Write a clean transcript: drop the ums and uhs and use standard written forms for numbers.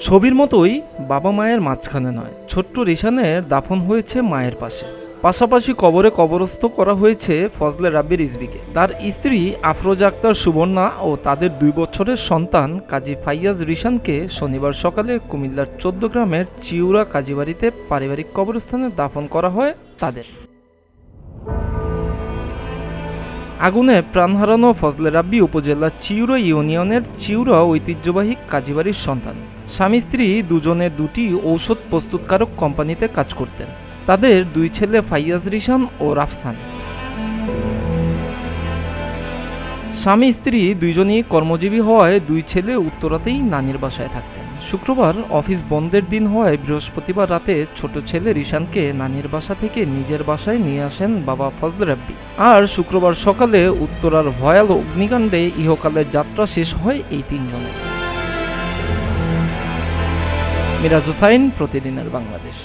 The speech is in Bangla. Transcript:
ছবির মতোই বাবা মায়ের মাঝখানে নয়, ছোট্ট রিশানের দাফন হয়েছে মায়ের পাশে। পাশাপাশি কবরে কবরস্থ করা হয়েছে ফজলে রাব্বি রিজভীকে, তার স্ত্রী আফরোজা আক্তার সুবর্ণা ও তাদের 2 বছরের সন্তান কাজী ফাইয়াজ রিশানকে শনিবার সকালে কুমিল্লার 14 গ্রামের চিউরা কাজীবাড়িতে পারিবারিক কবরস্থানে দাফন করা হয় তাদের। আগুনে প্রাণ হারানো ফজলে রাব্বি উপজেলার চিউরা ইউনিয়নের চিউরা ঐতিহ্যবাহী কাজীবাড়ির সন্তান। স্বামী স্ত্রী দুজনে দুটি ঔষধ প্রস্তুতকারক কোম্পানিতে কাজ করতেন। তাদের 2 ছেলে ফাইয়াজ রিশান ও রাফসান। স্বামী স্ত্রী দুইজনই কর্মজীবী হওয়ায় 2 ছেলে উত্তরাতেই নানির বাসায় থাকতেন। শুক্রবার অফিস বন্ধের দিন হওয়ায় বৃহস্পতিবার রাতে ছোট ছেলে রিশানকে নানির বাসা থেকে নিজের বাসায় নিয়ে আসেন বাবা ফজলে রাব্বি। আর শুক্রবার সকালে উত্তরার ভয়াল অগ্নিকাণ্ডে ইহকালের যাত্রা শেষ হয় এই 3 জনের। মিরাজ হোসাইন, প্রতিদিনের বাংলাদেশ।